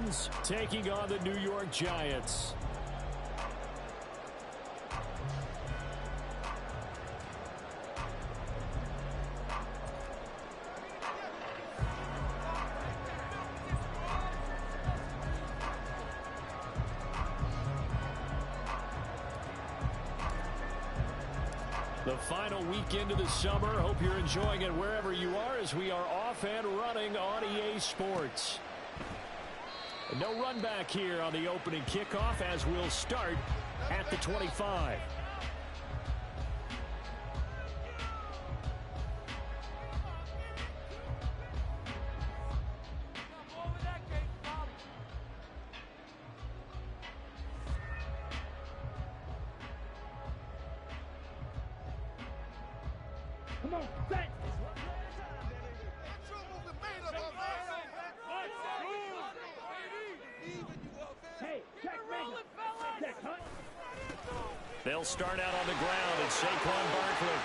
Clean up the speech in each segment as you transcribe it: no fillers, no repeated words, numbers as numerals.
Titans taking on the New York Giants. The final weekend of the summer. Hope you're enjoying it wherever you are as we are off and running on EA Sports. No run back here on the opening kickoff as we'll start at the 25. Come on, set! Hey, check, check, huh? They'll start out on the ground, and Saquon Barkley.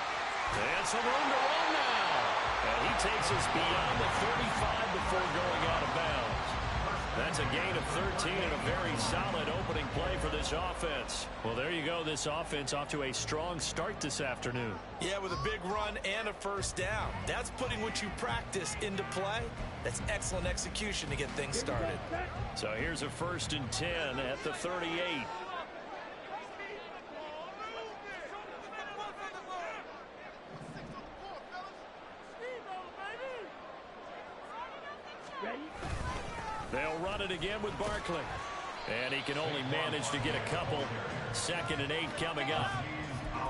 And some room to run now. And he takes us beyond the 35 before going out of bounds. That's a gain of 13 and a very solid opening play for this offense. Well, there you go. This offense off to a strong start this afternoon. Yeah, with a big run and a first down. That's putting what you practice into play. That's excellent execution to get things started. So here's a 1st and 10 at the 38. They'll run it again with Barkley. And he can only manage to get a couple. 2nd and 8 coming up.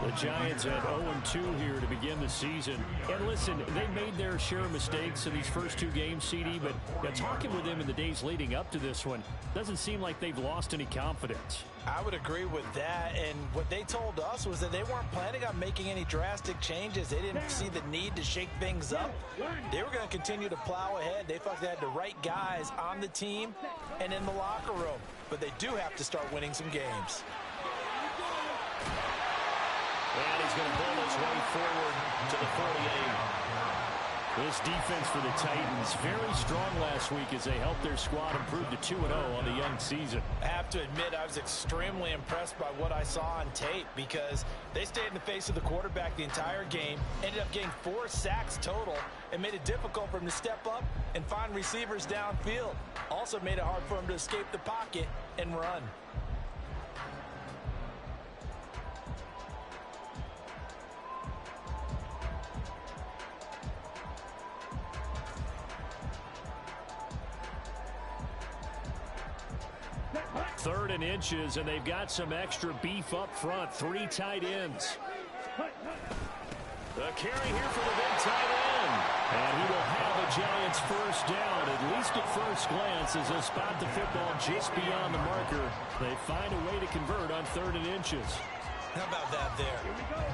The Giants at 0-2 here to begin the season. And listen, they made their share of mistakes in these first 2 games, CD, but talking with them in the days leading up to this one, doesn't seem like they've lost any confidence. I would agree with that, and what they told us was that they weren't planning on making any drastic changes. They didn't see the need to shake things up. They were going to continue to plow ahead. They felt they had the right guys on the team and in the locker room, but they do have to start winning some games. And he's going to pull his way forward to the 48. This defense for the Titans, very strong last week as they helped their squad improve to 2-0 on the young season. I have to admit, I was extremely impressed by what I saw on tape because they stayed in the face of the quarterback the entire game, ended up getting 4 sacks total, and made it difficult for him to step up and find receivers downfield. Also made it hard for him to escape the pocket and run. Third and inches, and they've got some extra beef up front. 3 tight ends. The carry here for the big tight end. And he will have a Giants first down, at least at first glance, as they'll spot the football just beyond the marker. They find a way to convert on 3rd and inches. How about that there?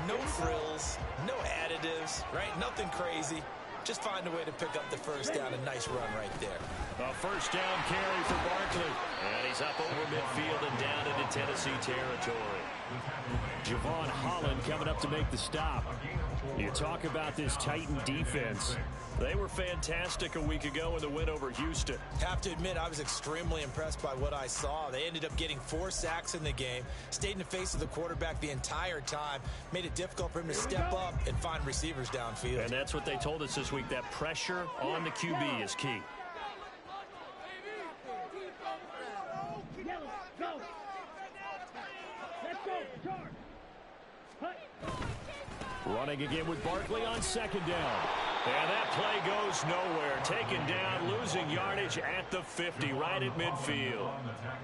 No frills, no additives, right? Nothing crazy. Just find a way to pick up the first down. A nice run right there. A first down carry for Barkley. And he's up over midfield and down into Tennessee territory. Javon Holland coming up to make the stop. You talk about this Titan defense. They were fantastic a week ago in the win over Houston. Have to admit, I was extremely impressed by what I saw. They ended up getting 4 sacks in the game, stayed in the face of the quarterback the entire time, made it difficult for him to step up and find receivers downfield. And that's what they told us this week, that pressure on the QB is key. Running again with Barkley on 2nd down. And that play goes nowhere. Taken down, losing yardage at the 50, right at midfield.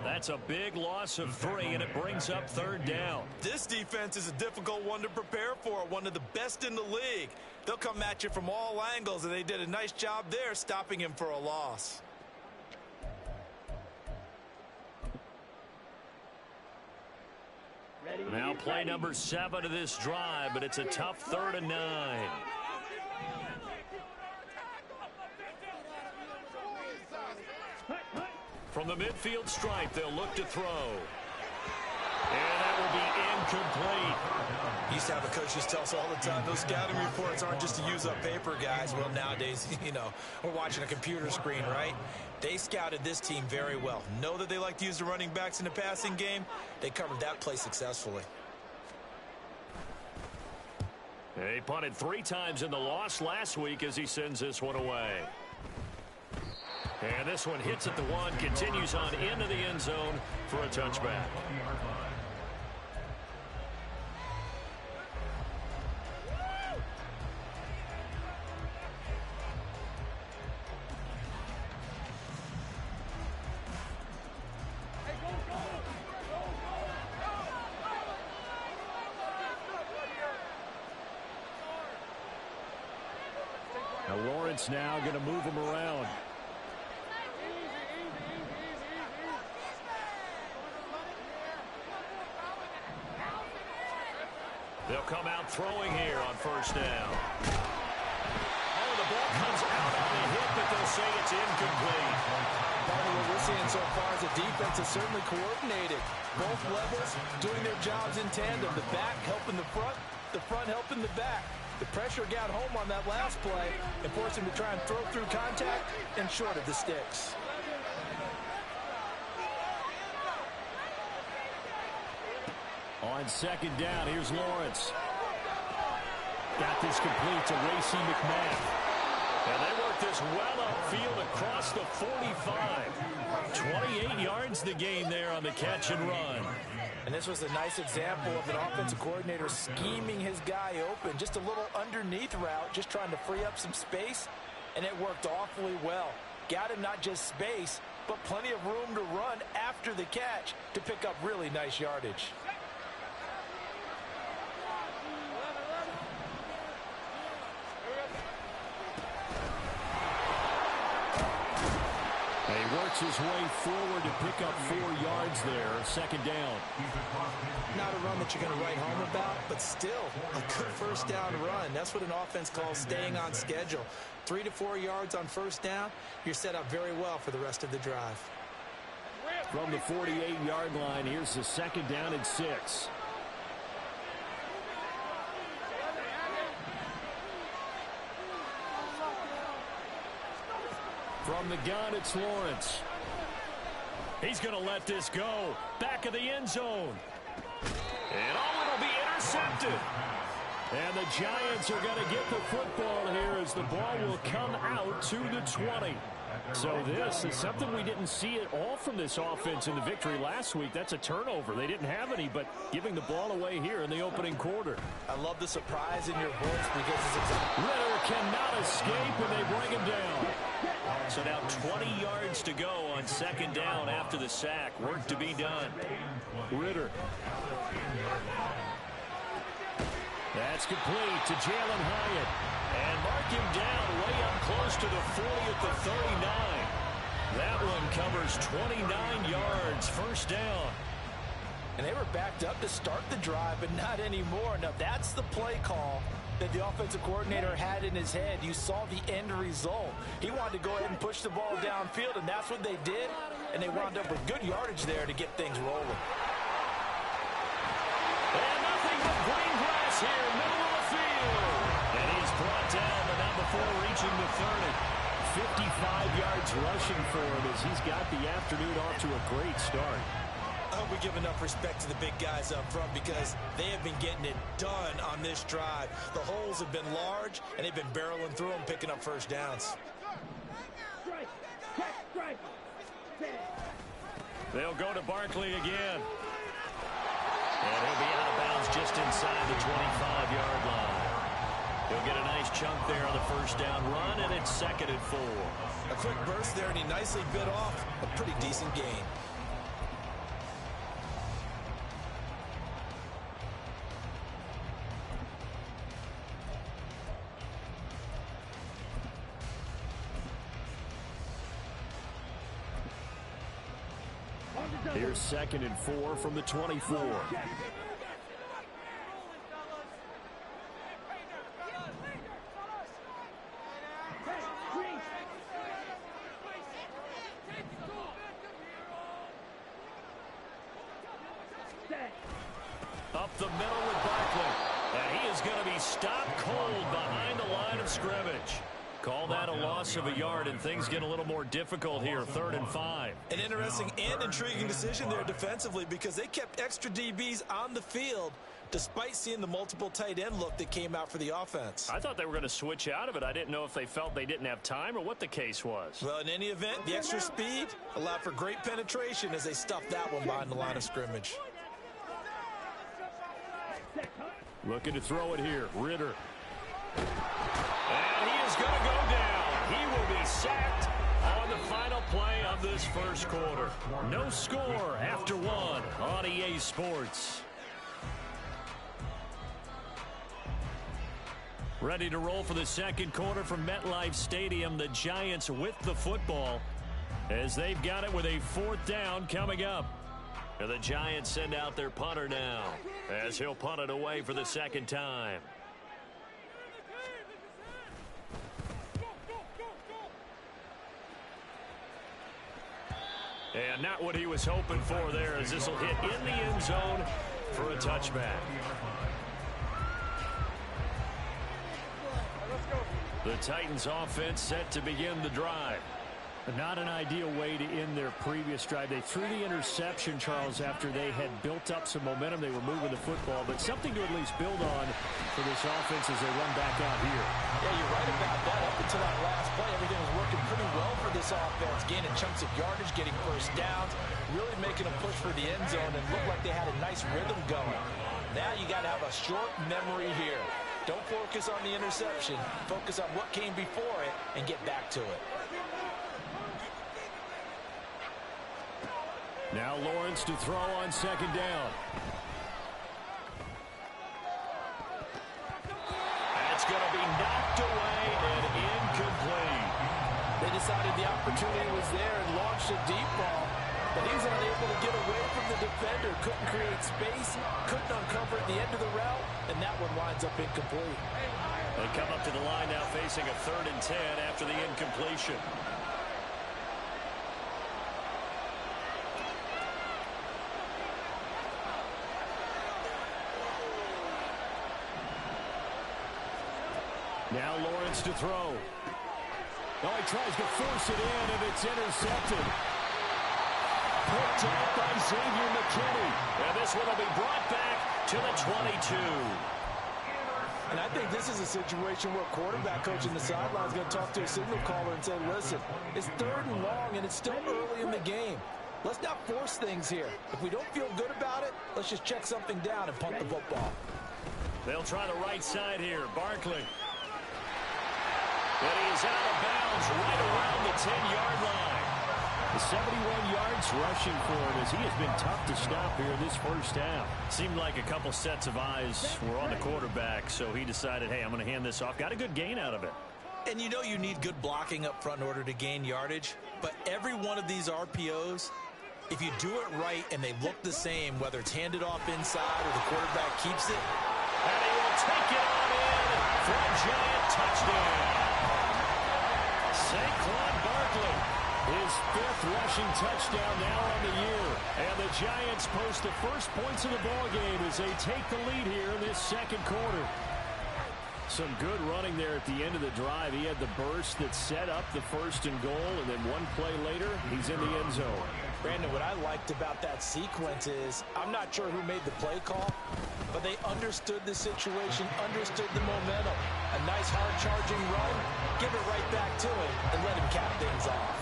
That's a big loss of 3, and it brings up 3rd down. This defense is a difficult one to prepare for, one of the best in the league. They'll come at you from all angles, and they did a nice job there stopping him for a loss. Now play number 7 of this drive, but it's a tough 3rd and 9. From the midfield stripe, they'll look to throw. And that will be incomplete. Used to have a coach just tell us all the time, those scouting reports aren't just to use up paper, guys. Well, nowadays, we're watching a computer screen, right? They scouted this team very well. Know that they like to use the running backs in the passing game. They covered that play successfully. He punted 3 times in the loss last week as he sends this one away. And this one hits at the 1, continues on into the end zone for a touchback. Now Lawrence now going to move him around. They'll come out throwing here on first down. Oh, the ball comes out on the hit, but they'll say it's incomplete. What we're seeing so far is the defense is certainly coordinated. Both levels doing their jobs in tandem. The back helping the front helping the back. The pressure got home on that last play and forced him to try and throw through contact and short of the sticks. On second down, here's Lawrence. Got this complete to Racey McMath. And they work this well upfield across the 45. 28 yards the gain there on the catch and run. And this was a nice example of an offensive coordinator scheming his guy open. Just a little underneath route, just trying to free up some space. And it worked awfully well. Got him not just space, but plenty of room to run after the catch to pick up really nice yardage. He works his way forward to pick up 4 yards there. Second down. Not a run that you're going to write home about, but still a good first down run. That's what an offense calls staying on schedule. 3 to 4 yards on first down, you're set up very well for the rest of the drive. From the 48-yard line, here's the second down and 6. From the gun, it's Lawrence. He's going to let this go. Back of the end zone. And it'll be intercepted. And the Giants are going to get the football here as the ball will come out to the 20. So this is something we didn't see at all from this offense in the victory last week. That's a turnover. They didn't have any, but giving the ball away here in the opening quarter. I love the surprise in your voice because it's Ritter cannot escape, and they bring him down. So now 20 yards to go on second down after the sack. Work to be done. Ritter. That's complete to Jalen Hyatt. And mark him down way up close to the 40 at the 39. That one covers 29 yards. First down. And they were backed up to start the drive, but not anymore. Now that's the play call that the offensive coordinator had in his head. You saw the end result. He wanted to go ahead and push the ball downfield, and that's what they did. And they wound up with good yardage there to get things rolling. And nothing but green grass here, middle of the field. And he's brought down, but not before reaching the 30. 55 yards rushing for him as he's got the afternoon off to a great start. I hope we give enough respect to the big guys up front because they have been getting it done on this drive. The holes have been large, and they've been barreling through them, picking up first downs. They'll go to Barkley again. And he'll be out of bounds just inside the 25-yard line. He'll get a nice chunk there on the first down run, and it's second and 4. A quick burst there, and he nicely bit off a pretty decent gain. Here's second and 4 from the 24. Up the middle with Barkley. And he is going to be stopped cold behind the line of scrimmage. Call that a loss of a yard, and things get a little more difficult here, 3rd and 5. An interesting and intriguing decision there defensively because they kept extra DBs on the field despite seeing the multiple tight end look that came out for the offense. I thought they were going to switch out of it. I didn't know if they felt they didn't have time or what the case was. Well, in any event, the extra speed allowed for great penetration as they stuffed that one behind the line of scrimmage. Looking to throw it here, Ritter. And he is going to go down. He will be sacked on the final play of this first quarter. No score after 1 on EA Sports. Ready to roll for the second quarter from MetLife Stadium. The Giants with the football as they've got it with a 4th down coming up. And the Giants send out their punter now as he'll punt it away for the second time. And not what he was hoping for there, as this will hit in the end zone for a touchback. The Titans offense set to begin the drive. Not an ideal way to end their previous drive. They threw the interception, Charles, after they had built up some momentum. They were moving the football, but something to at least build on for this offense as they run back out here. Yeah, you're right about that. Up until that last play, everything was working pretty well for this offense, gaining chunks of yardage, getting first downs, really making a push for the end zone, and looked like they had a nice rhythm going. Now you got to have a short memory here. Don't focus on the interception. Focus on what came before it and get back to it. Now Lawrence to throw on second down. That's going to be knocked away and incomplete. They decided the opportunity was there and launched a deep ball, but he was unable to get away from the defender. Couldn't create space, couldn't uncover at the end of the route, and that one winds up incomplete. They come up to the line now facing a 3rd and 10 after the incompletion. Now Lawrence to throw. Oh, he tries to force it in, and it's intercepted. Picked up by Xavier McKinney. And this one will be brought back to the 22. And I think this is a situation where quarterback coach in the sideline is going to talk to a signal caller and say, listen, it's 3rd and long, and it's still early in the game. Let's not force things here. If we don't feel good about it, let's just check something down and punt the football. They'll try the right side here. Barkley. But he is out of bounds right around the 10-yard line. The 71 yards rushing for him as he has been tough to stop here this first half. Seemed like a couple sets of eyes were on the quarterback, so he decided, hey, I'm going to hand this off. Got a good gain out of it. And you know you need good blocking up front in order to gain yardage, but every one of these RPOs, if you do it right and they look the same, whether it's handed off inside or the quarterback keeps it. And he will take it on in for a giant touchdown. Saquon Barkley, his 5th rushing touchdown now on the year. And the Giants post the first points of the ballgame as they take the lead here in this second quarter. Some good running there at the end of the drive. He had the burst that set up the 1st and goal, and then one play later, he's in the end zone. Brandon, what I liked about that sequence is, I'm not sure who made the play call, but they understood the situation, understood the momentum. A nice hard-charging run, give it right back to him, and let him cap things off.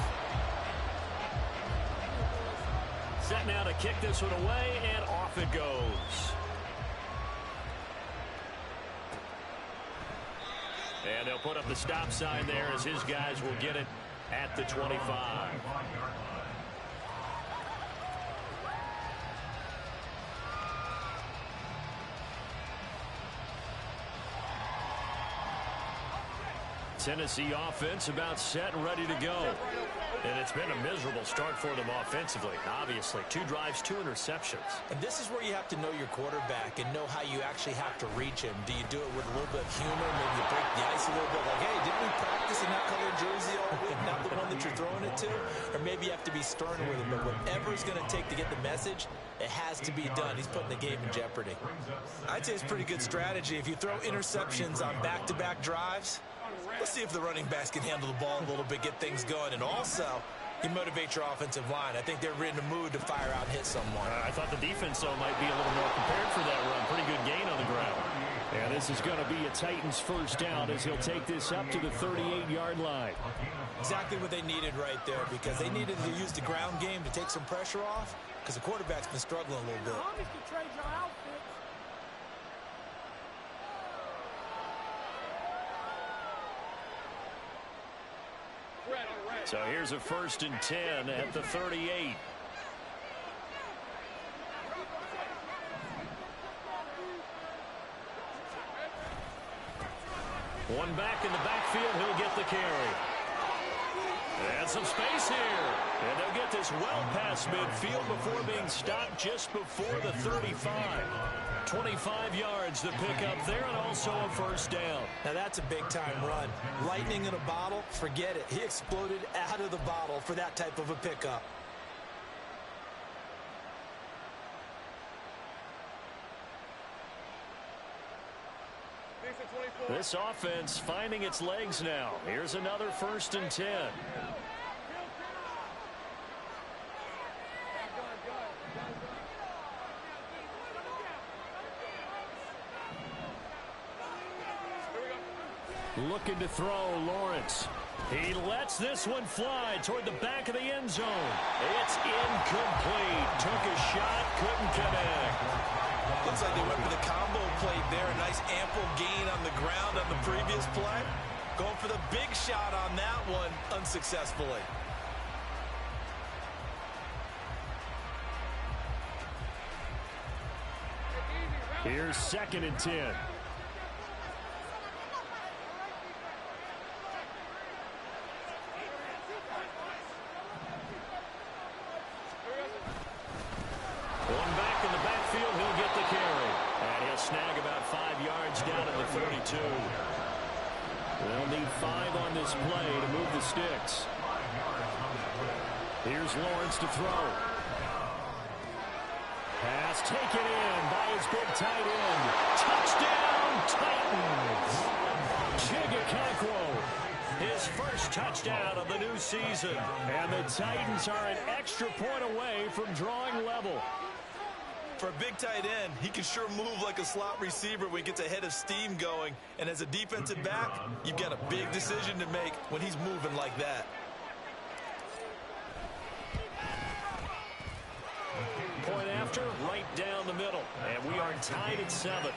Set now to kick this one away, and off it goes. And they'll put up the stop sign there as his guys will get it at the 25. Tennessee offense about set and ready to go. And it's been a miserable start for them offensively. Obviously, 2 drives, 2 interceptions. And this is where you have to know your quarterback and know how you actually have to reach him. Do you do it with a little bit of humor? Maybe you break the ice a little bit. Like, hey, didn't we practice in that colored jersey all week? Not the one that you're throwing it to? Or maybe you have to be stern with him. But whatever it's going to take to get the message, it has to be done. He's putting the game in jeopardy. I'd say it's pretty good strategy. If you throw interceptions on back-to-back drives, let's see if the running backs can handle the ball a little bit, get things going. And also, you motivate your offensive line. I think they're in the mood to fire out and hit someone. I thought the defense, though, might be a little more prepared for that run. Pretty good gain on the ground. And this is going to be a Titans first down as he'll take this up to the 38-yard line. Exactly what they needed right there, because they needed to use the ground game to take some pressure off, because the quarterback's been struggling a little bit. So here's a 1st and 10 at the 38. One back in the backfield, he'll get the carry. And some space here. And they'll get this well past midfield before being stopped just before the 35. 25 yards the pickup there, and also a first down. Now that's a big-time run. Lightning in a bottle, forget it. He exploded out of the bottle for that type of a pickup. This offense finding its legs now. Here's another 1st and 10. Looking to throw, Lawrence. He lets this one fly toward the back of the end zone. It's incomplete. Took a shot, couldn't connect. Looks like they went for the combo play there. A nice ample gain on the ground on the previous play. Going for the big shot on that one unsuccessfully. Here's 2nd and 10. One back in the backfield, he'll get the carry. And he'll snag about 5 yards down at the 32. They'll need 5 on this play to move the sticks. Here's Lawrence to throw. Pass taken in by his big tight end. Touchdown, Titans! Chigakakwo, his first touchdown of the new season. And the Titans are an extra point away from drawing level. For a big tight end, he can sure move like a slot receiver when he gets a head of steam going. And as a defensive back, you've got a big decision to make when he's moving like that. Point after, right down the middle. And we are tied at 7.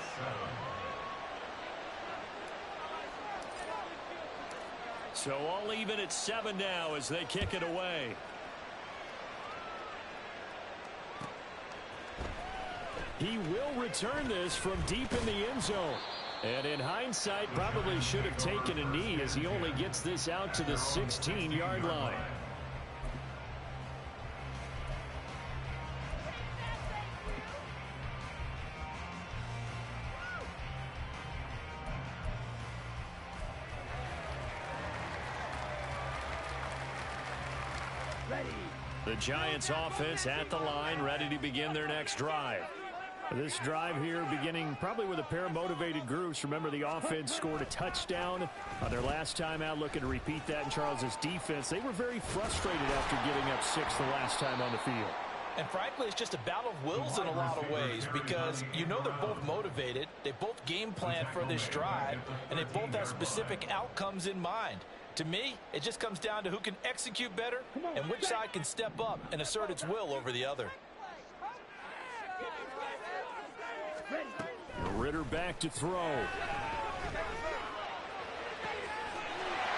So all even at 7 now as they kick it away. He will return this from deep in the end zone. And in hindsight, probably should have taken a knee as he only gets this out to the 16-yard line. The Giants offense at the line, ready to begin their next drive. This drive here beginning probably with a pair of motivated groups. Remember, the offense scored a touchdown on their last time out, looking to repeat that in Charles's defense. They were very frustrated after giving up 6 the last time on the field. And frankly, it's just a battle of wills in a lot of ways, because you know they're both motivated, they both game plan for this drive, and they both have specific outcomes in mind. To me, it just comes down to who can execute better and which side can step up and assert its will over the other. Ritter back to throw.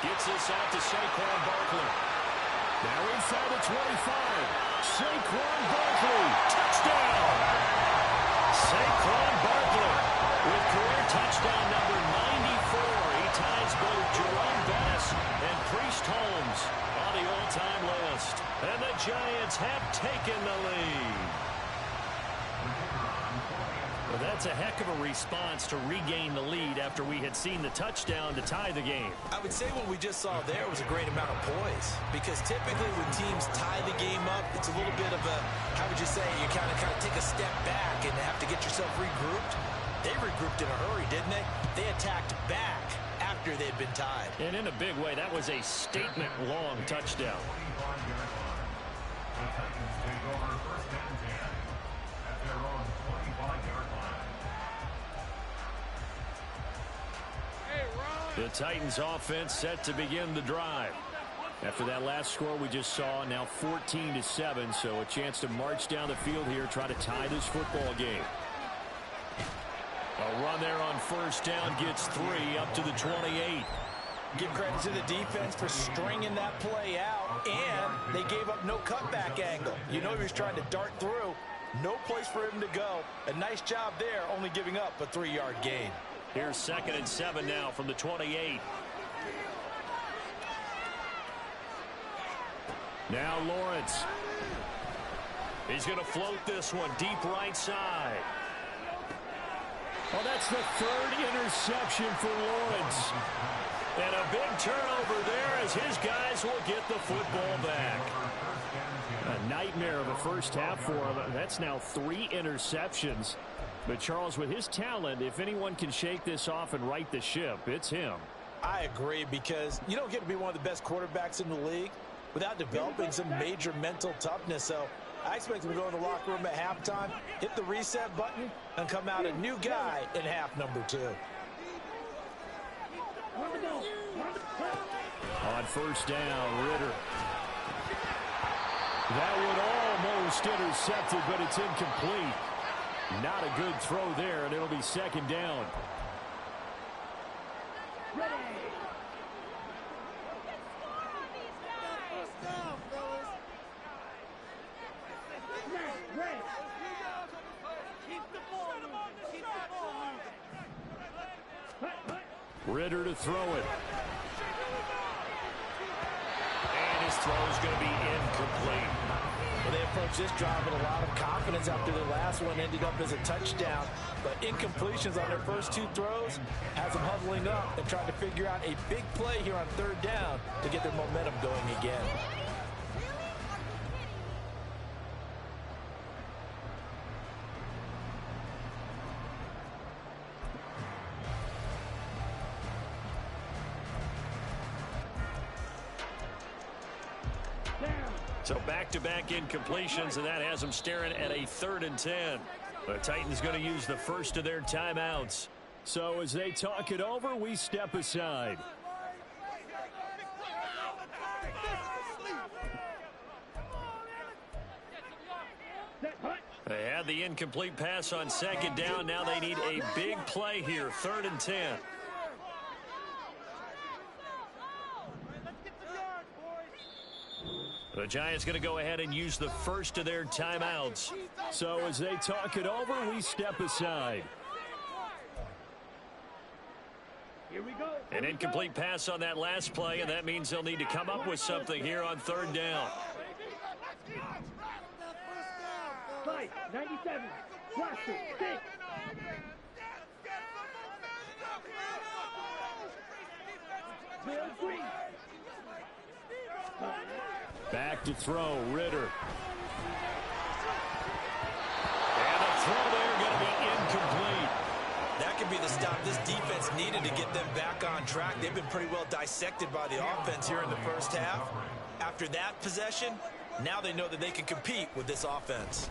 Gets this out to Saquon Barkley. Now inside the 25. Saquon Barkley. Touchdown! Saquon Barkley with career touchdown number 94. He ties both Jerome Bettis taken the lead. Well, that's a heck of a response to regain the lead after we had seen the touchdown to tie the game. I would say what we just saw there was a great amount of poise, because typically when teams tie the game up, it's a little bit of a, how would you say, you kind of take a step back and have to get yourself regrouped. They regrouped in a hurry, didn't they? They attacked back after they'd been tied. And in a big way, that was a statement-long touchdown. The Titans offense set to begin the drive. After that last score we just saw, now 14-7, so a chance to march down the field here, try to tie this football game. A run there on first down gets 3 up to the 28. Give credit to the defense for stringing that play out, and they gave up no cutback angle. You know he was trying to dart through. No place for him to go. A nice job there, only giving up a 3-yard gain. Here's 2nd and 7 now from the 28. Now Lawrence. He's going to float this one deep right side. Oh, that's the 3rd interception for Lawrence. And a big turnover there as his guys will get the football back. A nightmare of a first half for him. That's now 3 interceptions. But, Charles, with his talent, if anyone can shake this off and right the ship, it's him. I agree, because you don't get to be one of the best quarterbacks in the league without developing some major mental toughness. So I expect him to go in the locker room at halftime, hit the reset button, and come out a new guy in half number 2. On first down, Ritter. That one almost intercepted, but it's incomplete. Not a good throw there, and it'll be 2nd down. Ritter to throw it. And his throw is going to be incomplete. Well, they approached this drive with a lot of confidence after the last one ended up as a touchdown. But incompletions on their first 2 throws has them huddling up and trying to figure out a big play here on 3rd down to get their momentum going again. So back-to-back incompletions, and that has them staring at a 3rd and 10. The Titans going to use the first of their timeouts. So as they talk it over, we step aside. They had the incomplete pass on 2nd down. Now they need a big play here, 3rd and 10. The Giants going to go ahead and use the first of their timeouts. So as they talk it over, we step aside. Here we go. An incomplete pass on that last play, and that means they'll need to come up with something here on 3rd down. 97. Blaster. 6. Bill Green. Back to throw, Ritter. And the throw there going to be incomplete. That could be the stop this defense needed to get them back on track. They've been pretty well dissected by the offense here in the first half. After that possession, now they know that they can compete with this offense.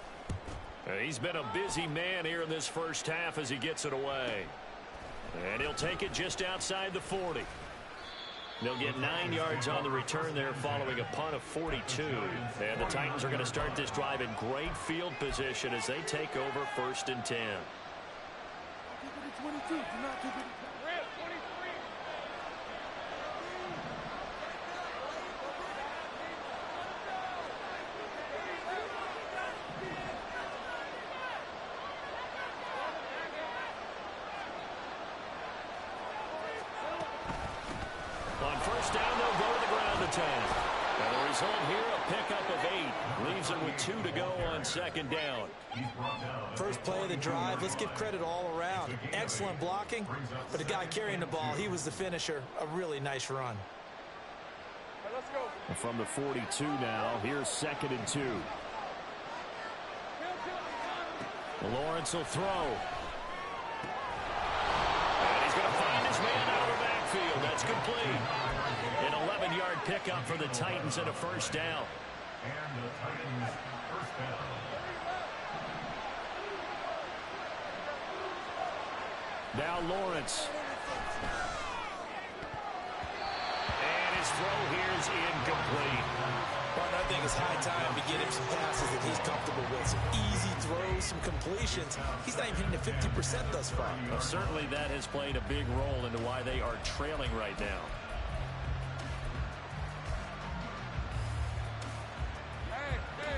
He's been a busy man here in this first half as he gets it away. And he'll take it just outside the 40. They'll get 9 yards on the return there following a punt of 42. And the Titans are going to start this drive in great field position as they take over 1st and 10. On first down, they'll go to the ground attack. And the result here, a pickup of 8. Leaves him with 2 to go on second down. First play of the drive, let's give credit all around. Excellent blocking, but the guy carrying the ball, he was the finisher. A really nice run. Let's go. From the 42 now, here's 2nd and 2. Lawrence will throw. And he's going to find his man out of the backfield. That's complete. An 11-yard pickup for the Titans and a first down. And the Titans first down. Now Lawrence. And his throw here is incomplete. But I think it's high time to get him some passes that he's comfortable with. Some easy throws, some completions. He's not even hitting the 50% thus far. Well, certainly that has played a big role into why they are trailing right now.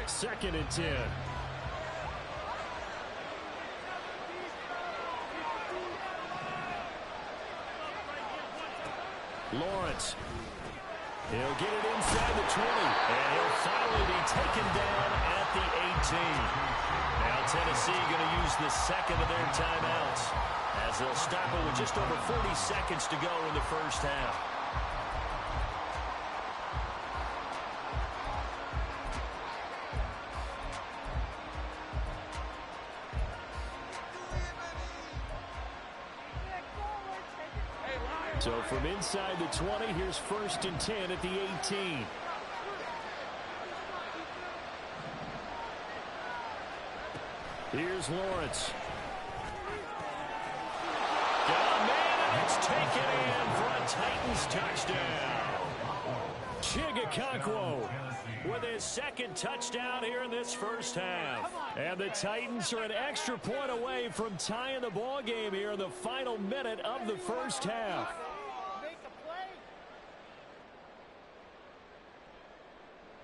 Second and 10. Lawrence. He'll get it inside the 20. And he'll finally be taken down at the 18. Now Tennessee going to use the second of their timeouts as they'll stop it with just over 40 seconds to go in the first half. So from inside the 20, here's 1st and 10 at the 18. Here's Lawrence. Got a man, and it's taken in for a Titans touchdown. Chigakakwo with his 2nd touchdown here in this first half. And the Titans are an extra point away from tying the ball game here in the final minute of the first half.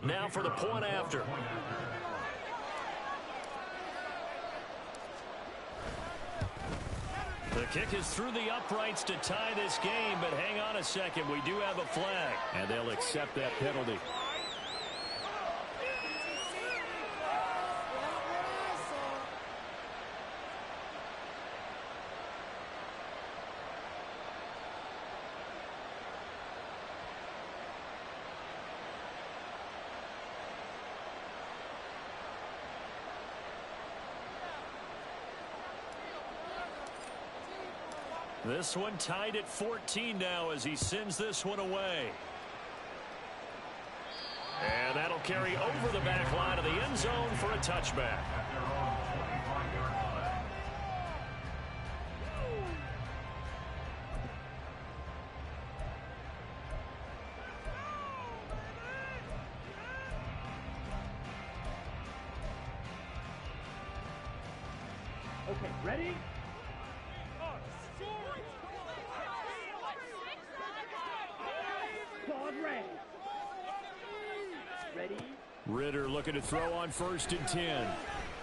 Now for the point after. The kick is through the uprights to tie this game, but hang on a second. We do have a flag, and they'll accept that penalty. This one tied at 14 now as he sends this one away. And that'll carry over the back line of the end zone for a touchback. Okay, ready? Ready? Ritter looking to throw on 1st and 10.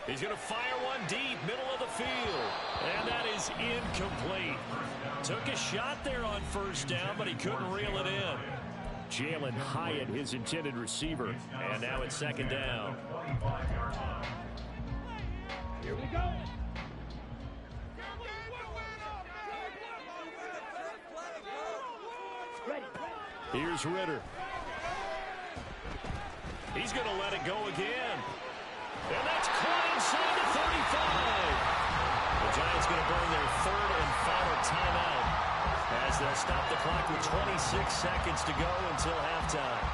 He's going to fire one deep, middle of the field. And that is incomplete. Took a shot there on 1st down, but he couldn't reel it in. Jalen Hyatt, his intended receiver. And now it's 2nd down. Here we go. Ready. Here's Ritter. He's going to let it go again. And that's caught inside the 35. The Giants going to burn their 3rd and final timeout as they'll stop the clock with 26 seconds to go until halftime.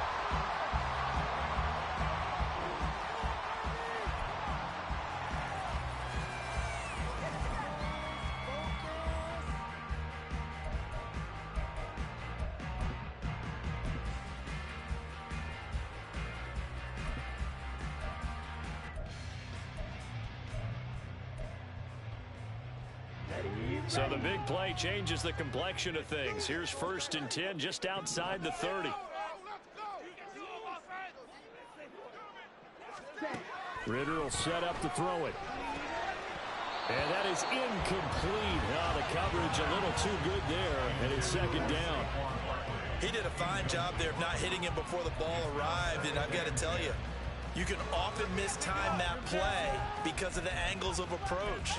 So the big play changes the complexion of things. Here's 1st and 10 just outside the 30. Ritter will set up to throw it. And that is incomplete. Oh, the coverage a little too good there, and it's 2nd down. He did a fine job there of not hitting him before the ball arrived, and I've got to tell you, you can often mistime that play because of the angles of approach.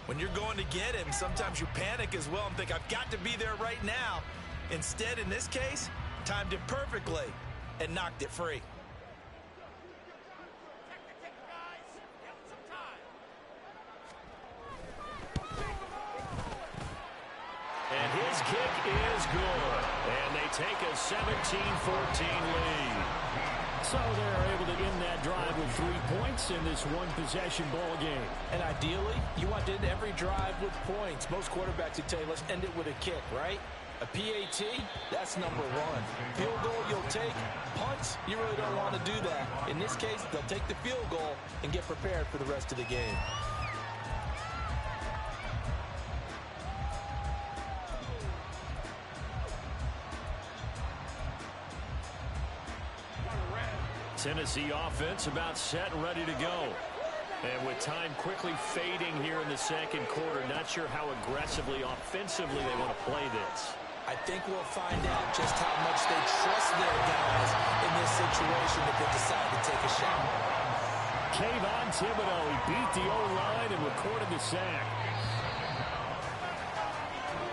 When you're going to get him, sometimes you panic as well and think, I've got to be there right now. Instead, in this case, timed it perfectly and knocked it free. And his kick is good. And they take a 17-14 lead. So they're able to end that drive with 3 points in this one-possession ball game. And ideally, you want to end every drive with points. Most quarterbacks would tell you, let's end it with a kick, right? A PAT, that's number one. Field goal, you'll take. Punts, you really don't want to do that. In this case, they'll take the field goal and get prepared for the rest of the game. Tennessee offense about set and ready to go. And with time quickly fading here in the second quarter, not sure how aggressively, offensively they want to play this. I think we'll find out just how much they trust their guys in this situation if they decide to take a shot. Kayvon Thibodeau, he beat the O-line and recorded the sack.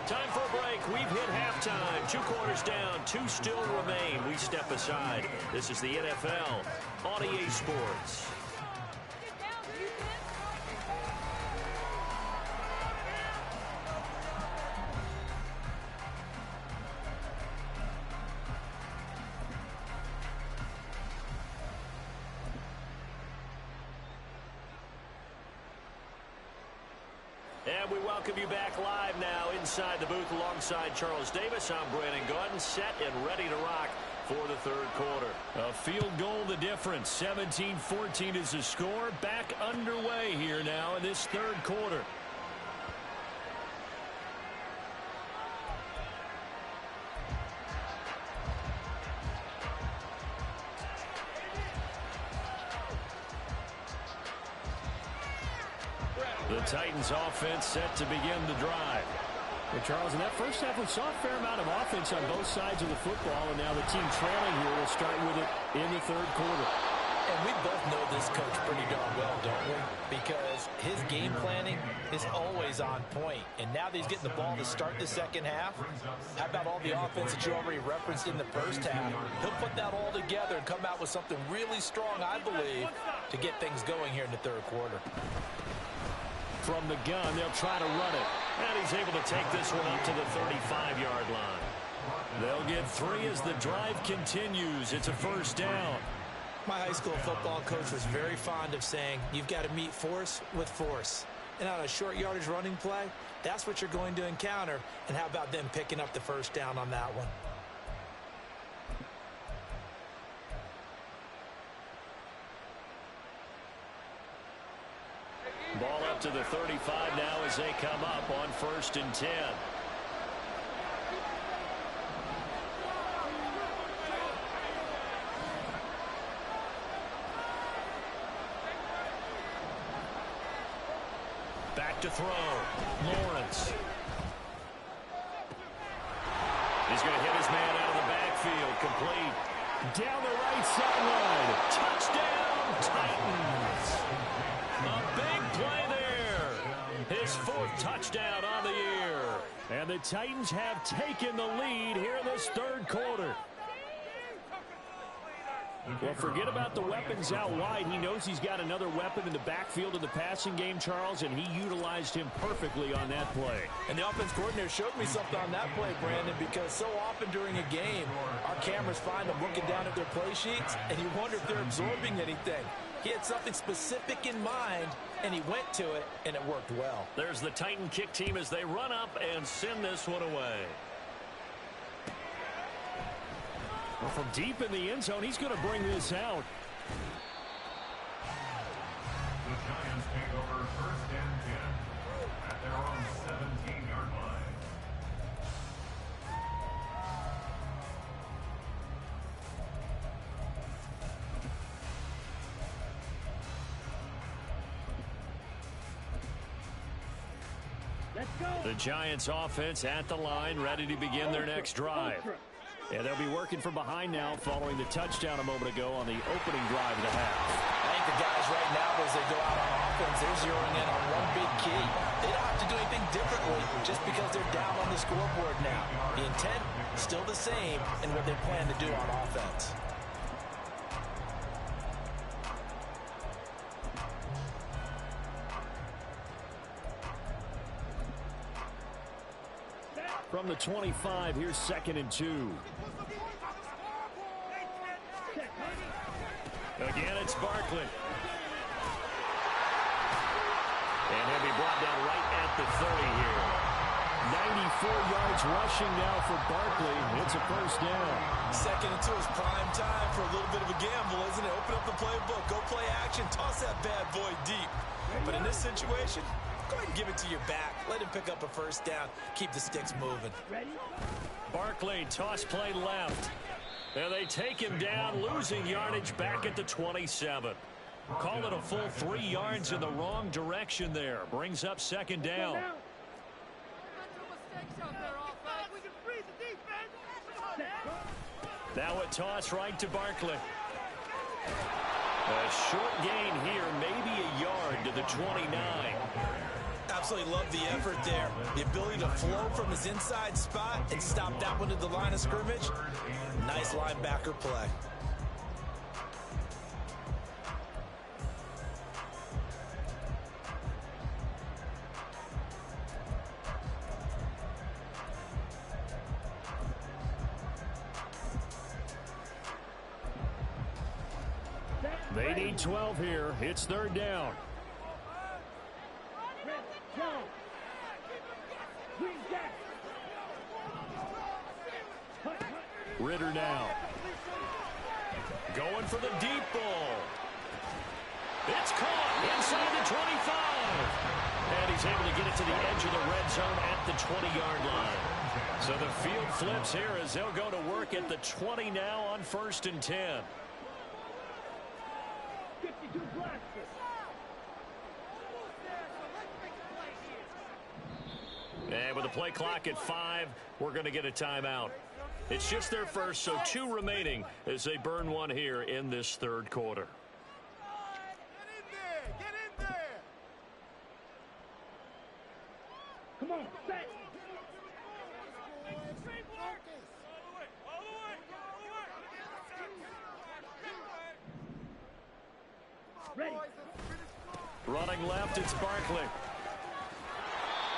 Time for a break. We've hit halftime. 2 quarters down. 2 still remain. We step aside. This is the NFL on EA Sports. And we welcome you back live now inside the booth alongside Charles Davis. I'm Brandon Gaudin, set and ready to rock for the third quarter. A field goal the difference. 17-14 is the score. Back underway here now in this third quarter. The Titans offense set to begin the drive. Well, Charles, in that first half, we saw a fair amount of offense on both sides of the football, and now the team trailing here will start with it in the third quarter. And we both know this coach pretty darn well, don't we? Because his game planning is always on point. And now that he's getting the ball to start the second half, how about all the offense that you already referenced in the first half? He'll put that all together and come out with something really strong, I believe, to get things going here in the third quarter. From the gun, they'll try to run it. And he's able to take this one up to the 35-yard line. They'll get 3 as the drive continues. It's a first down. My high school football coach was very fond of saying, you've got to meet force with force. And on a short yardage running play, that's what you're going to encounter. And how about them picking up the first down on that one? Ball up to the 35 now as they come up on 1st and 10. Back to throw. Lawrence. He's going to hit his man out of the backfield. Complete. Down the right sideline. Touchdown, Titans. A big play there. His 4th touchdown on the year. And the Titans have taken the lead here in this third quarter. Well, forget about the weapons out wide. He knows he's got another weapon in the backfield of the passing game, Charles, and he utilized him perfectly on that play. And the offense coordinator showed me something on that play, Brandon, because so often during a game, our cameras find them looking down at their play sheets, and you wonder if they're absorbing anything. He had something specific in mind, and he went to it, and it worked well. There's the Titan kick team as they run up and send this one away. Well, from deep in the end zone, he's going to bring this out. The Giants take over 1st and 10 at their own 17-yard line. Let's go. The Giants offense at the line, ready to begin their next drive. And they'll be working from behind now following the touchdown a moment ago on the opening drive of the half. I think the guys right now, as they go out on offense, they're zeroing in on one big key. They don't have to do anything differently just because they're down on the scoreboard now. The intent is still the same in what they plan to do on offense. From the 25, here's 2nd and 2. Again, it's Barkley. And he'll be brought down right at the 30 here. 94 yards rushing now for Barkley. It's a first down. 2nd and 2 is prime time for a little bit of a gamble, isn't it? Open up the playbook, go play action, toss that bad boy deep. But in this situation, go ahead and give it to your back. Let him pick up a first down. Keep the sticks moving. Barkley, toss play left. And they take him down, losing yardage back at the 27. Call it a full 3 yards in the wrong direction there. Brings up 2nd down. Now a toss right to Barkley. A short gain here, maybe a yard to the 29. Absolutely love the effort there. The ability to flow from his inside spot and stop that one at the line of scrimmage. Nice linebacker play. They need 12 here. It's 3rd down. Ritter now. Going for the deep ball. It's caught inside the 25. And he's able to get it to the edge of the red zone at the 20-yard line. So the field flips here as they'll go to work at the 20 now on 1st and 10. And with the play clock at 5, we're going to get a timeout. It's just their first, so 2 remaining as they burn one here in this 3rd quarter. Get in there! Come on, set! Ready. Running left, it's Barkley.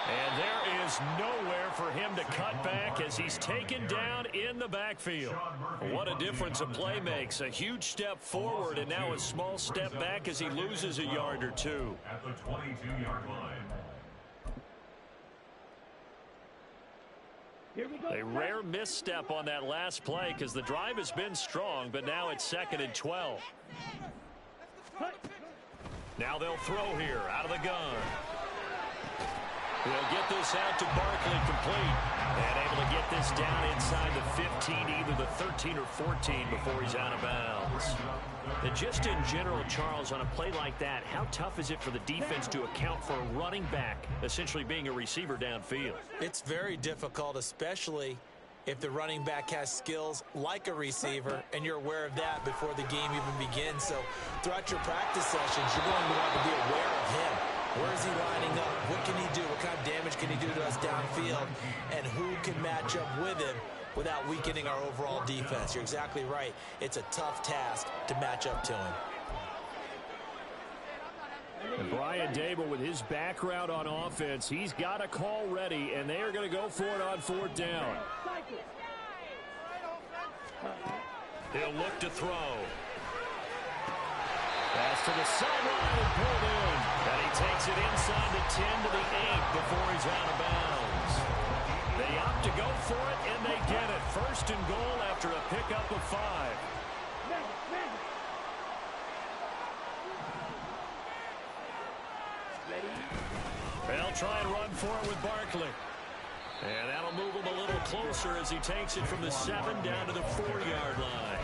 And there is nowhere for him to cut back as he's taken down in the backfield. What a difference a play makes. A huge step forward and now a small step back as he loses a yard or 2. At the 22-yard line. Here we go. A rare misstep on that last play because the drive has been strong, but now it's 2nd and 12. Now they'll throw here out of the gun. He'll get this out to Barkley complete. And able to get this down inside the 15, either the 13 or 14 before he's out of bounds. And just in general, Charles, on a play like that, how tough is it for the defense to account for a running back essentially being a receiver downfield? It's very difficult, especially if the running back has skills like a receiver, and you're aware of that before the game even begins. So throughout your practice sessions, you're going to want to be aware of him. Where is he lining up? What can he do? What kind of damage can he do to us downfield? And who can match up with him without weakening our overall defense? You're exactly right. It's a tough task to match up to him. And Brian Dable, with his background on offense, he's got a call ready, and they are going to go for it on 4th down. He'll look to throw. Pass to the sideline and pulled in. And he takes it inside the 10 to the 8 before he's out of bounds. They opt to go for it, and they get it. 1st and goal after a pickup of 5. They'll try and run for it with Barkley. And that'll move him a little closer as he takes it from the 7 down to the 4-yard line.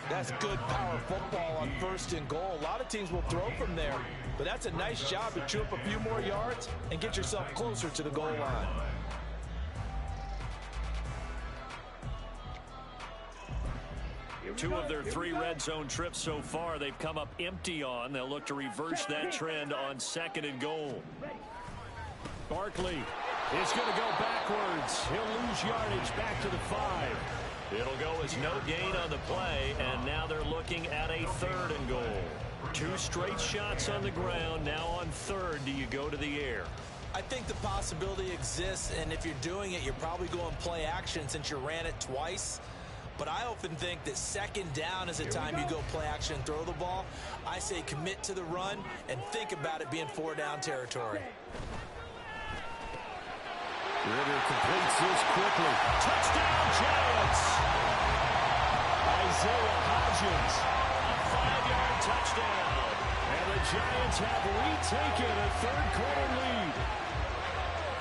That's good power football on 1st and goal. A lot of teams will throw from there, but that's a nice job to chew up a few more yards and get yourself closer to the goal line. 2 of their 3 red zone trips so far, they've come up empty on. They'll look to reverse that trend on 2nd and goal. Barkley is going to go backwards. He'll lose yardage back to the 5. It'll go as no gain on the play, and now they're looking at a 3rd and goal. 2 straight shots on the ground. Now on 3rd, do you go to the air? I think the possibility exists, and if you're doing it, you're probably going play action since you ran it twice. But I often think that 2nd down is the time you go play action and throw the ball. I say commit to the run and think about it being 4-down territory. Ritter completes this quickly. Touchdown, Giants! Isaiah Hodgins, a 5-yard touchdown. And the Giants have retaken a 3rd-quarter lead.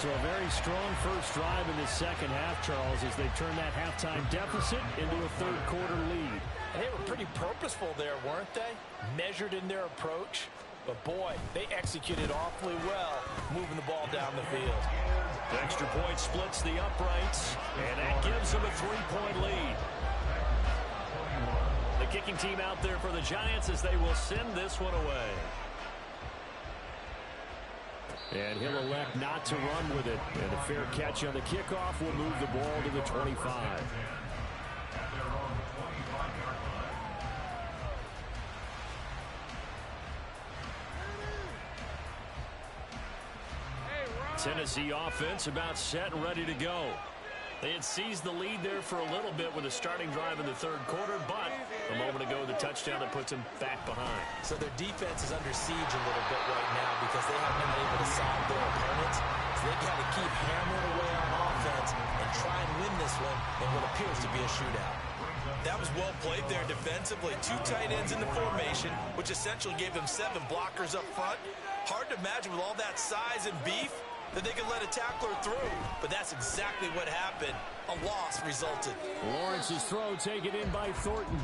So a very strong first drive in the 2nd half, Charles, as they turn that halftime deficit into a 3rd-quarter lead. They were pretty purposeful there, weren't they? Measured in their approach. But, boy, they executed awfully well moving the ball down the field. The extra point splits the uprights, and that gives them a 3-point lead. The kicking team out there for the Giants as they will send this one away. And he'll elect not to run with it. And a fair catch on the kickoff will move the ball to the 25. Tennessee offense about set and ready to go. They had seized the lead there for a little bit with a starting drive in the 3rd quarter, but a moment ago the touchdown that puts them back behind. So their defense is under siege a little bit right now because they haven't been able to solve their opponents. So they've got to keep hammering away on offense and try and win this one in what appears to be a shootout. That was well played there defensively. 2 tight ends in the formation, which essentially gave them 7 blockers up front. Hard to imagine with all that size and beef that they could let a tackler through. But that's exactly what happened. A loss resulted. Lawrence's throw taken in by Thornton.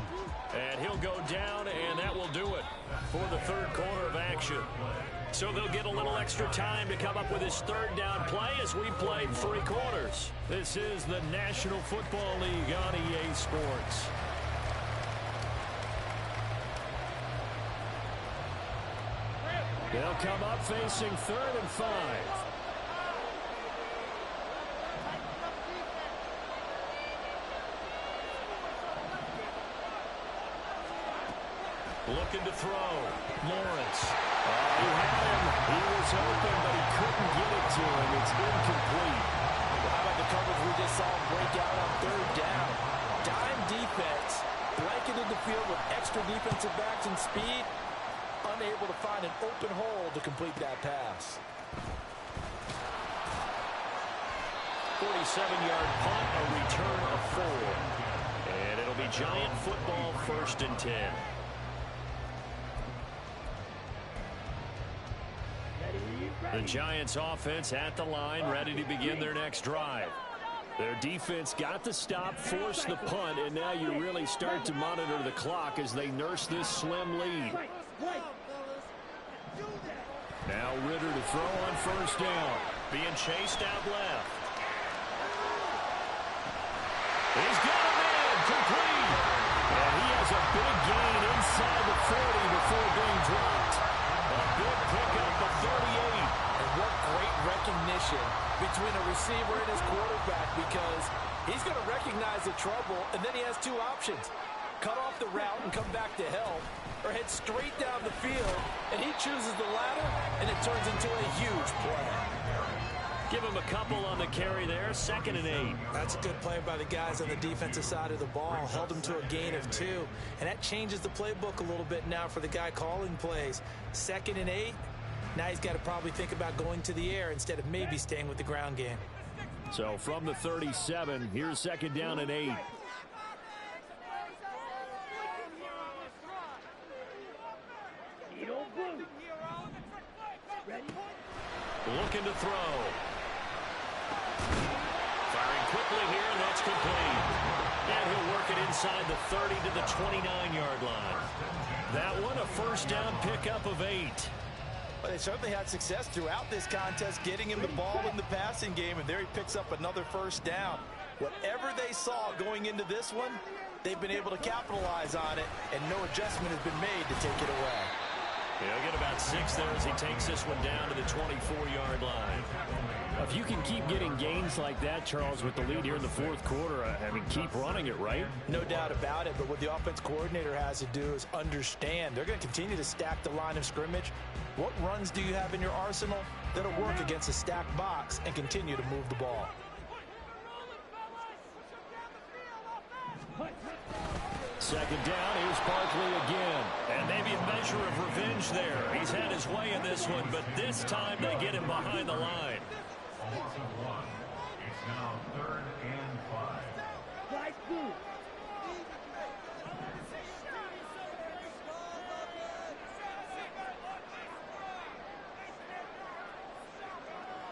And he'll go down, and that will do it for the 3rd quarter of action. So they'll get a little extra time to come up with his 3rd down play as we played 3 quarters. This is the National Football League on EA Sports. They'll come up facing 3rd and 5. Looking to throw. Lawrence. He had him. He was open, but he couldn't get it to him. It's incomplete. Well, how about the coverage we just saw break out on 3rd down? Dime defense. Blanketed the field with extra defensive backs and speed. Unable to find an open hole to complete that pass. 47-yard punt, a return of 4. And it'll be Giant football 1st and 10. The Giants offense at the line, ready to begin their next drive. Their defense got the stop, forced the punt, and now you really start to monitor the clock as they nurse this slim lead. Now Ritter to throw on 1st down. Being chased out left. He's got a man, complete. And he has a big gain inside the 40 before being dropped. A big pickup of 38. And what great recognition between a receiver and his quarterback, because he's going to recognize the trouble, and then he has 2 options. Cut off the route and come back to help, or head straight down the field, and he chooses the latter, and it turns into a huge play. Give him a couple on the carry there, 2nd and 8. That's a good play by the guys on the defensive side of the ball. Held him to a gain of 2, and that changes the playbook a little bit now for the guy calling plays. 2nd and 8. Now he's got to probably think about going to the air instead of maybe staying with the ground game. So from the 37, here's 2nd down and 8. Looking to throw. Firing quickly here, and that's complete. And he'll work it inside the 30 to the 29-yard line. That one, a 1st down pickup of 8. Well, they certainly had success throughout this contest getting him the ball in the passing game, and there he picks up another 1st down. Whatever they saw going into this one, they've been able to capitalize on it, and no adjustment has been made to take it away. He'll get about 6 there as he takes this one down to the 24-yard line. If you can keep getting gains like that, Charles, with the lead here in the fourth quarter, I mean, keep running it, right? No doubt about it, but what the offense coordinator has to do is understand they're going to continue to stack the line of scrimmage. What runs do you have in your arsenal that'll work against a stacked box and continue to move the ball? Second down, here's Barkley again. And maybe a measure of revenge there. He's had his way in this one, but this time they get him behind the line. A loss of 1. It's now 3rd and 5. Right through.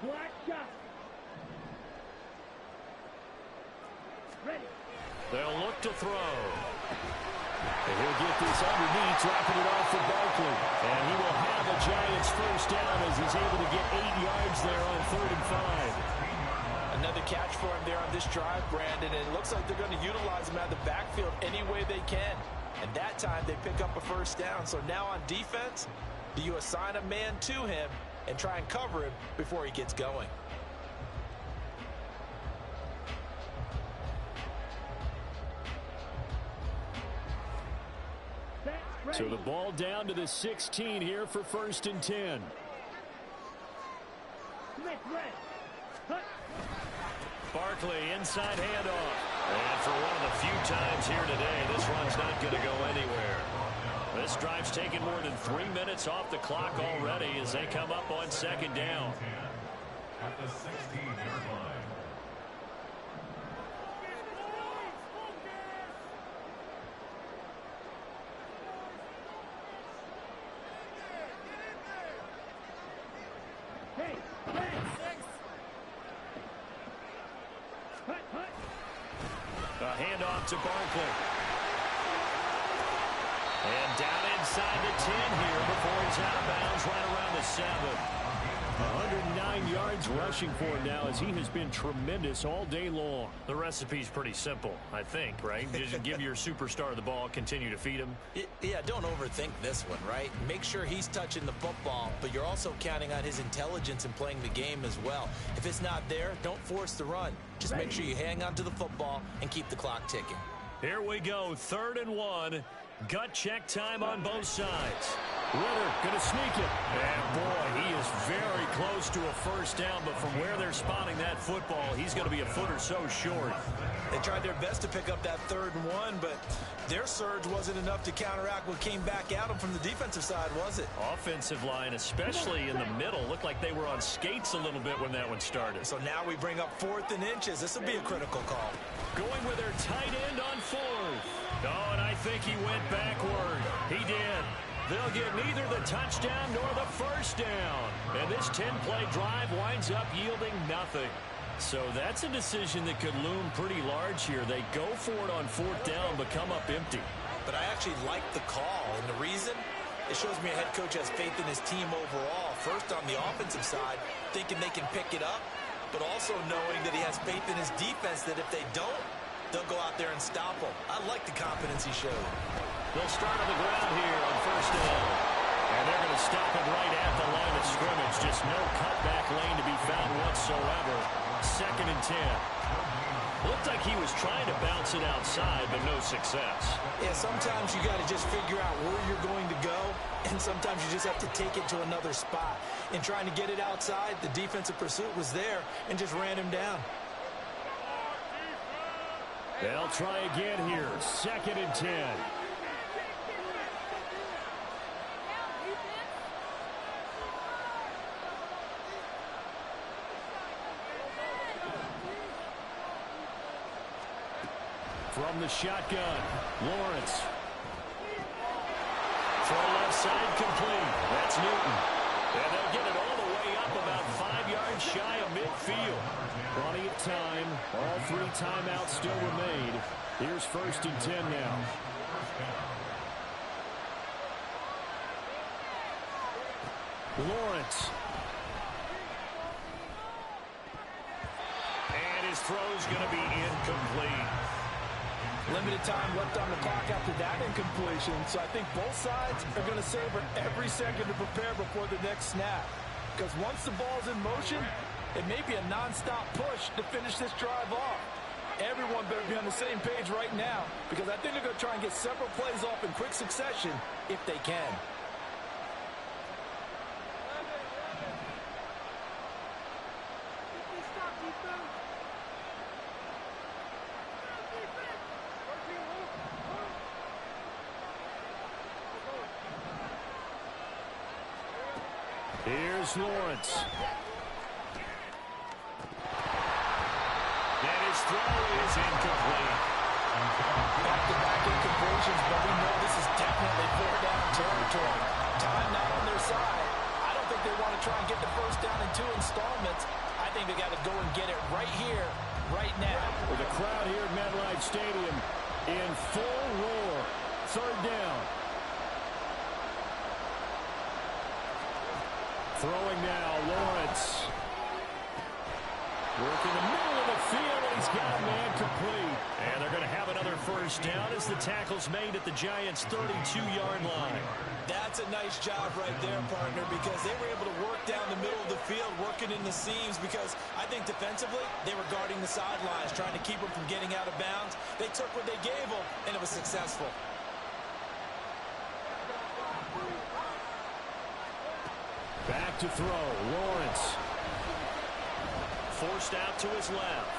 Black shot. Ready. They'll look to throw. And he'll get this underneath, dropping it off for Barkley. And he will have a Giants first down as he's able to get 8 yards there on 3rd and 5. Another catch for him there on this drive, Brandon, and it looks like they're going to utilize him out of the backfield any way they can. And that time they pick up a first down. So now on defense, do you assign a man to him and try and cover him before he gets going? So the ball down to the 16 here for 1st and 10. Barkley inside handoff. And for one of the few times here today, this run's not going to go anywhere. This drive's taken more than 3 minutes off the clock already as they come up on 2nd down. At the 16-yard line. A handoff to Barkley. And down inside the 10 here before he's out of bounds right around the 7. 109 yards rushing for him now as he has been tremendous all day long. The recipe's pretty simple, I think, right? Just give your superstar the ball, continue to feed him. Yeah, don't overthink this one, right? Make sure he's touching the football, but you're also counting on his intelligence in playing the game as well. If it's not there, don't force the run. Just make sure you hang on to the football and keep the clock ticking. Here we go, 3rd and 1. Gut check time on both sides. Ritter going to sneak it. And boy, he is very close to a first down, but from where they're spotting that football, he's going to be a foot or so short. They tried their best to pick up that 3rd and 1, but their surge wasn't enough to counteract what came back at them from the defensive side, was it? Offensive line, especially in the middle, looked like they were on skates a little bit when that one started. So now we bring up 4th and inches. This will be a critical call. Going with their tight end on 4th. Oh, and I think he went backward. He did. They'll get neither the touchdown nor the first down. And this 10-play drive winds up yielding nothing. So that's a decision that could loom pretty large here. They go for it on 4th down, but come up empty. But I actually like the call, and the reason? It shows me a head coach has faith in his team overall. First on the offensive side, thinking they can pick it up, but also knowing that he has faith in his defense that if they don't, they'll go out there and stop them. I like the confidence he showed. They'll start on the ground here on 1st down. And they're going to stop it right at the line of scrimmage. Just no cutback lane to be found whatsoever. 2nd and 10. Looked like he was trying to bounce it outside, but no success. Yeah, sometimes you got to just figure out where you're going to go, and sometimes you just have to take it to another spot. In trying to get it outside, the defensive pursuit was there and just ran him down. They'll try again here. 2nd and 10. From the shotgun, Lawrence. Throw left side complete. That's Newton. And they'll get it all the way up about 5 yards shy of midfield. Plenty of time. All 3 timeouts still remain. Here's 1st and 10 now. Lawrence. And his throw's going to be incomplete. Limited time left on the clock after that incompletion, so I think both sides are going to savor every second to prepare before the next snap. Because once the ball's in motion, it may be a non-stop push to finish this drive off. Everyone better be on the same page right now, because I think they're going to try and get several plays off in quick succession if they can. Here's Lawrence. And his throw is incomplete. Back-to-back incompletions, but we know this is definitely four-down territory. Time not on their side. I don't think they want to try and get the first down in 2 installments. I think they got to go and get it right here, right now. With the crowd here at MetLife Stadium in full roar. 3rd down. Throwing now, Lawrence. Working the middle of the field, and he's got a man complete. And they're going to have another first down as the tackle's made at the Giants' 32-yard line. That's a nice job right there, partner, because they were able to work down the middle of the field, working in the seams, because I think defensively, they were guarding the sidelines, trying to keep them from getting out of bounds. They took what they gave them, and it was successful. Back to throw, Lawrence. Forced out to his left.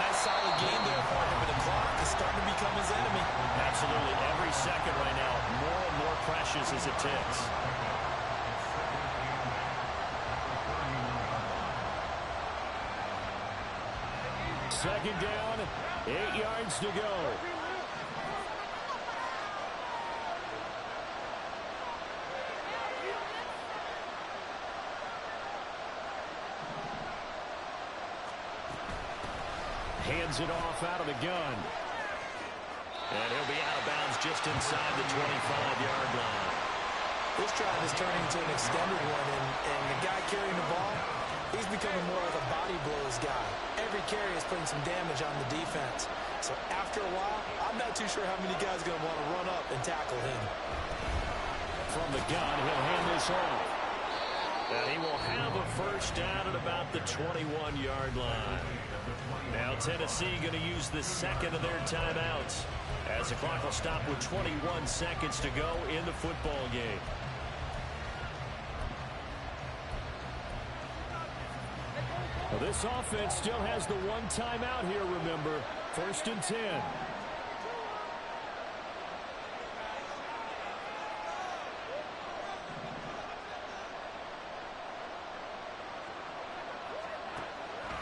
Nice solid game there, partner, but the clock is starting to become his enemy. Absolutely, every second right now, more and more precious as it ticks. Second down, 8 yards to go. Hands it off out of the gun. And he'll be out of bounds just inside the 25-yard line. This drive is turning into an extended one, and the guy carrying the ball, he's becoming more of a body blows guy. Every carry is putting some damage on the defense. So after a while, I'm not too sure how many guys are going to want to run up and tackle him. From the gun, he'll hand this off. And he will have a first down at about the 21-yard line. Now Tennessee going to use the second of their timeouts as the clock will stop with 21 seconds to go in the football game. Well, this offense still has the one timeout here, remember. 1st and 10.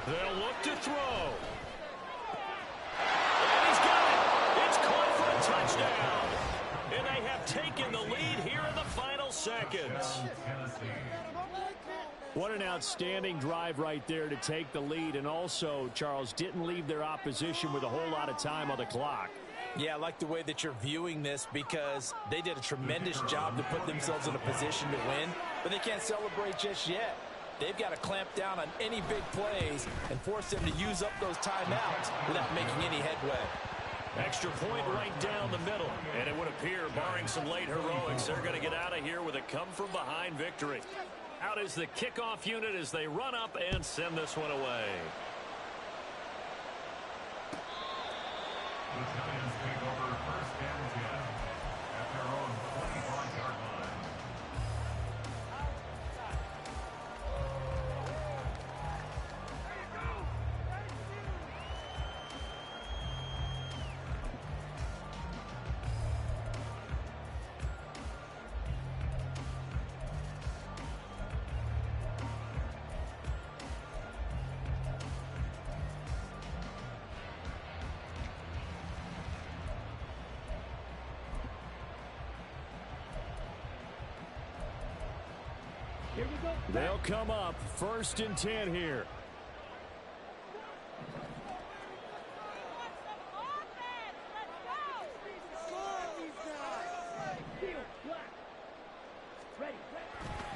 They'll look to throw. And he's got it. It's caught for a touchdown. And they have taken the lead here in the final seconds. What an outstanding drive right there to take the lead. And also, Charles, didn't leave their opposition with a whole lot of time on the clock. Yeah, I like the way that you're viewing this, because they did a tremendous job to put themselves in a position to win, but they can't celebrate just yet. They've got to clamp down on any big plays and force them to use up those timeouts without making any headway. Extra point right down the middle. And it would appear, barring some late heroics, they're going to get out of here with a come-from-behind victory. Out is the kickoff unit as they run up and send this one away. The Giants take over 1st and 10 at their own 25-yard line. Here we go. They'll come up 1st and 10 here.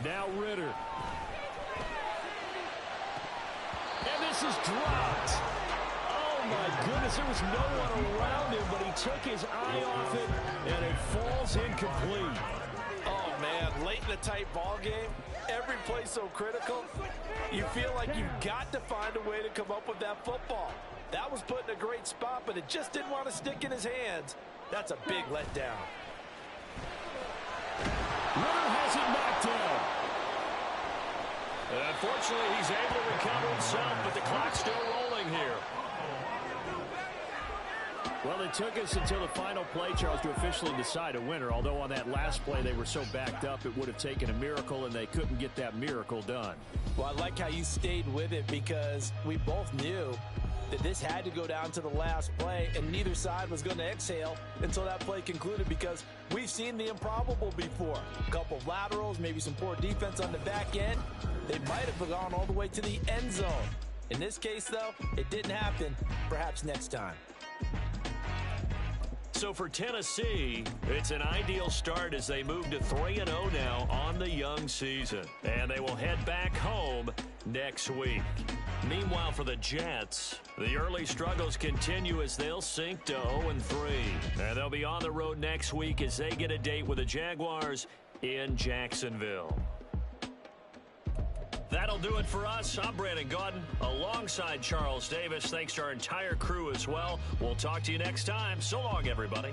Now Ritter. And this is dropped. Oh, my goodness, there was no one around him, but he took his eye off it, and it falls incomplete. Oh, man, late in a tight ball game, every play so critical, you feel like you've got to find a way to come up with that football. That was put in a great spot, but it just didn't want to stick in his hands. That's a big letdown. Ritter has it knocked down. Unfortunately, he's able to recover himself, but the clock's still rolling here. Well, it took us until the final play, Charles, to officially decide a winner. Although on that last play they were so backed up, it would have taken a miracle, and they couldn't get that miracle done. Well, I like how you stayed with it because we both knew that this had to go down to the last play, and neither side was going to exhale until that play concluded because we've seen the improbable before. A couple of laterals, maybe some poor defense on the back end. They might have gone all the way to the end zone. In this case, though, it didn't happen. Perhaps next time. So for Tennessee, it's an ideal start as they move to 3-0 now on the young season. And they will head back home next week. Meanwhile, for the Jets, the early struggles continue as they'll sink to 0-3. And they'll be on the road next week as they get a date with the Jaguars in Jacksonville. That'll do it for us. I'm Brandon Gaudin alongside Charles Davis. Thanks to our entire crew as well. We'll talk to you next time. So long, everybody.